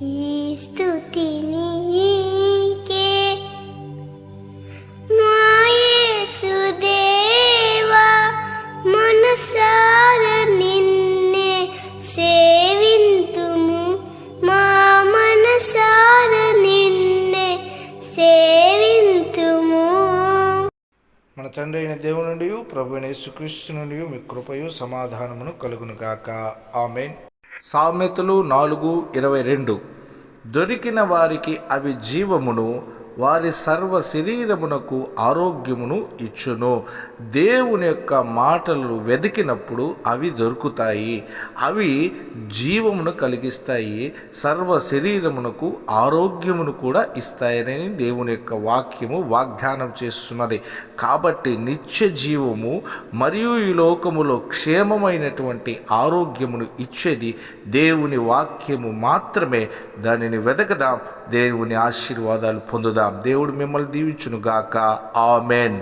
ఈ స్తుతి నీకే మా యేసుదేవా, మనసారా నిన్నే సేవింతుము, మా మనసారా నిన్నే సేవింతుము. మన తండ్రి అయిన దేవుని నుండి ప్రభు అయిన యేసుక్రీస్తు నుండి మీ కృపయు సమాధానమును కలుగునుగాక. ఆమేన్. సామెతలు 4:22. దొరికిన వారికి అవి జీవమును, వారి సర్వ శరీరమునకు ఆరోగ్యమును ఇచ్చును. దేవుని యొక్క మాటలు వెతికినప్పుడు అవి దొరుకుతాయి. అవి జీవమును కలిగిస్తాయి, సర్వ శరీరమునకు ఆరోగ్యమును కూడా ఇస్తాయని దేవుని యొక్క వాక్యము వాగ్దానం చేస్తున్నది. కాబట్టి నిత్య జీవము మరియు ఈ లోకములో క్షేమమైనటువంటి ఆరోగ్యమును ఇచ్చేది దేవుని వాక్యము మాత్రమే. దానిని వెతకదాం, దేవుని ఆశీర్వాదాలు పొందుదాం. దేవుడు మిమ్మల్ని దీవించును గాక. ఆమెన్.